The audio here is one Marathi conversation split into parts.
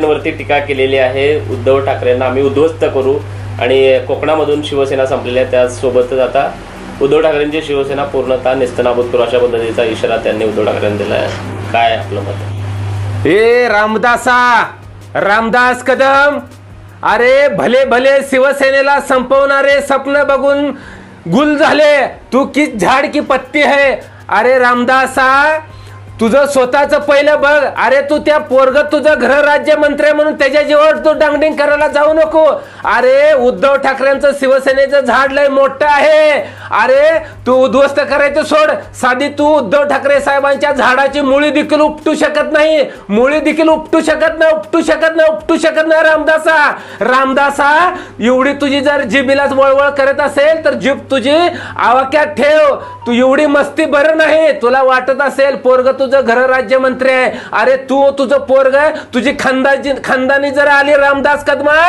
शिवसेनेवरती टीका केलेली आहे। उद्धव ठाकरेंना आम्ही उद्ध्वस्त करू आणि कोकणामधून शिवसेना संपलेली आहे, त्यासोबतच आता उद्धव ठाकरेंची शिवसेना पूर्णतः नेस्तनाबूत करू अशा पद्धतीचा इशारा त्यांनी उद्धव ठाकरेंना दिला आहे। काय आपलं मत? ए रामदास कदम, अरे भले भले शिवसेनेला संपवणारे स्वप्न बघून गुल झाले, तू किस झाड की पत्ती है। अरे रामदासा, तुझं स्वतःचं पहिलं बघ। अरे तू त्या पोरग तुझं गृह राज्यमंत्री म्हणून त्याच्या जीवावर तू डांगडिंग करायला जाऊ नको। अरे उद्धव ठाकरेंचं शिवसेनेचं झाड लय मोठं आहे। अरे तू उद्ध्वस्त करायचं सोड, साधी तू उद्धव ठाकरे साहेबांच्या झाडाची मुळी देखील उपटू शकत नाही, उपटू शकत नाही रामदासा, एवढी तुझी जर जिबीलाच वळवळ करत असेल तर जीभ तुझी आवाक्यात ठेव। तू एवढी मस्ती बरं नाही, तुला वाटत असेल पोरग तुझं घर राज्यमंत्री आहे। अरे तू तुझं पोरग तुझी खानदानी जर आली रामदास कदमा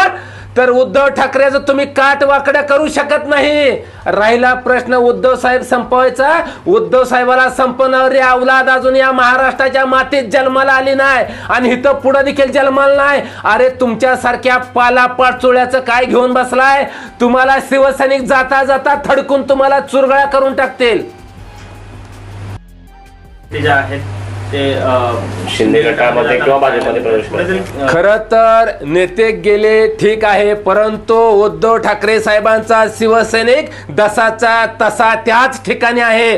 तर उद्धव ठाकरेचं तुम्ही काट वाकड्या करू शकत नाही। राहिला प्रश्न उद्धव साहेब संपवायचा, उद्धव साहेबाला संपवणारी अवलाद अजून या महाराष्ट्राच्या मातीत जन्माला आली नाही आणि इथं पुढे देखील जन्माला नाही। अरे तुमच्यासारख्या पालापाचोळ्याचं काय घेऊन बसलाय? तुम्हाला शिवसैनिक जाता जाता थडकून तुम्हाला चुरगळा करून टाकतील। ते जे आहेत ते शिंदे गटामध्ये किंवा भाजपमध्ये प्रवेश करतील। खरं तर नेते गेले ठीक आहे, परंतु उद्धव ठाकरे साहेबांचा शिवसैनिक जसाचा तसा त्याच ठिकाणी आहे।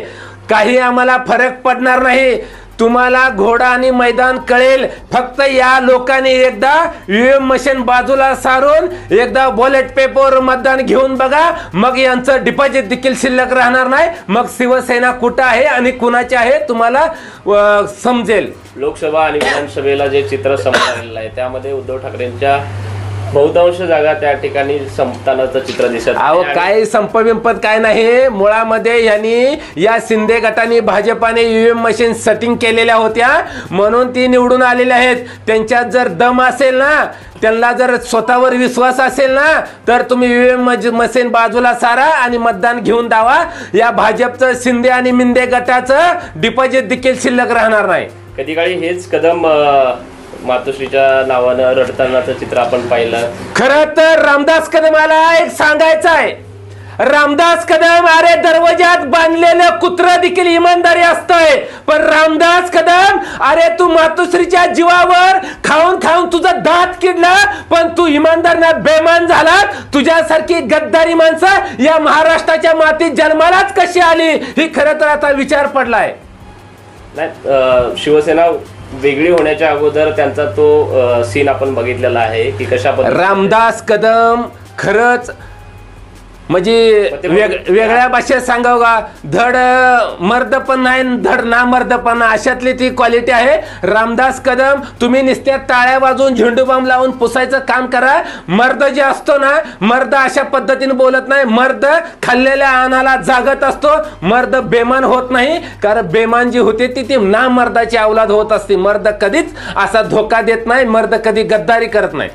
काही आम्हाला फरक पडणार नाही। तुम्हाला घोडा आणि मैदान कळेल, फक्त या लोकांनी एकदा ईव्हीएम मशीन बाजूला सारून एकदा बॅलेट पेपर मतदान घेऊन बघा, मग यांचं डिपॉझिट देखील शिल्लक राहणार नाही। मग शिवसेना कुठं आहे आणि कुणाची आहे तुम्हाला समजेल। लोकसभा आणि विधानसभेला जे चित्र समोर आलेलं आहे त्यामध्ये उद्धव ठाकरेंच्या बहुतांश जागा त्या ठिकाणी संपतानाचं चित्र दिसत अहो काय संपविंपत काय नाही, मुळामध्ये यांनी या शिंदे गटाने भाजपाने ईव्हीएम मशीन सेटिंग केलेल्या होत्या म्हणून ती निवडून आलेल्या आहेत। त्यांच्यात जर दम असेल ना, त्यांना जर स्वतःवर विश्वास असेल ना, तर तुम्ही ईव्हीएम मशीन बाजूला सारा आणि मतदान घेऊन दावा। या भाजपचं शिंदे आणि मिंदे गटाचं डिपॉझिट देखील शिल्लक राहणार नाही। कधी काळी हेच कदम मातोश्रीच्या नावानं रडतानाचं चित्र आपण पाहिलं। खरं तर रामदास कदमाला एक सांगायचं आहे, रामदास कदम, अरे दरवाजात बांधलेलं कुत्र देखील इमानदारी असतंय, पण रामदास कदम, अरे तू मातोश्रीच्या जीवावर खाऊन खाऊन तुझा दात किडला, पण तू इमानदार ना बेमान झाला। तुझ्यासारखी गद्दारी माणसं या महाराष्ट्राच्या मातीत जन्मालाच कशी आली ही खरं तर आता विचार पडलाय। नाही, शिवसेना वेगळी होण्याच्या अगोदर त्यांचा तो सीन आपण बघितलेला आहे की कशा रामदास कदम खरंच म्हणजे वेगळ्या भाषेत सांगाव का, धड मर्द पण नाही धड ना मर्द पण, अशातली ती क्वालिटी आहे। रामदास कदम, तुम्ही नुसत्या टाळ्या वाजवून झेंडू बाम लावून पुसायचं काम करा। मर्द जे असतो ना, मर्द अशा पद्धतीने बोलत नाही, मर्द खाल्लेल्या अन्नाला जागत असतो, मर्द बेमान होत नाही। कारण बेमान जी होते ती ना मर्दाची अवलाद होत असते। मर्द कधीच असा धोका देत नाही, मर्द कधी गद्दारी करत नाही।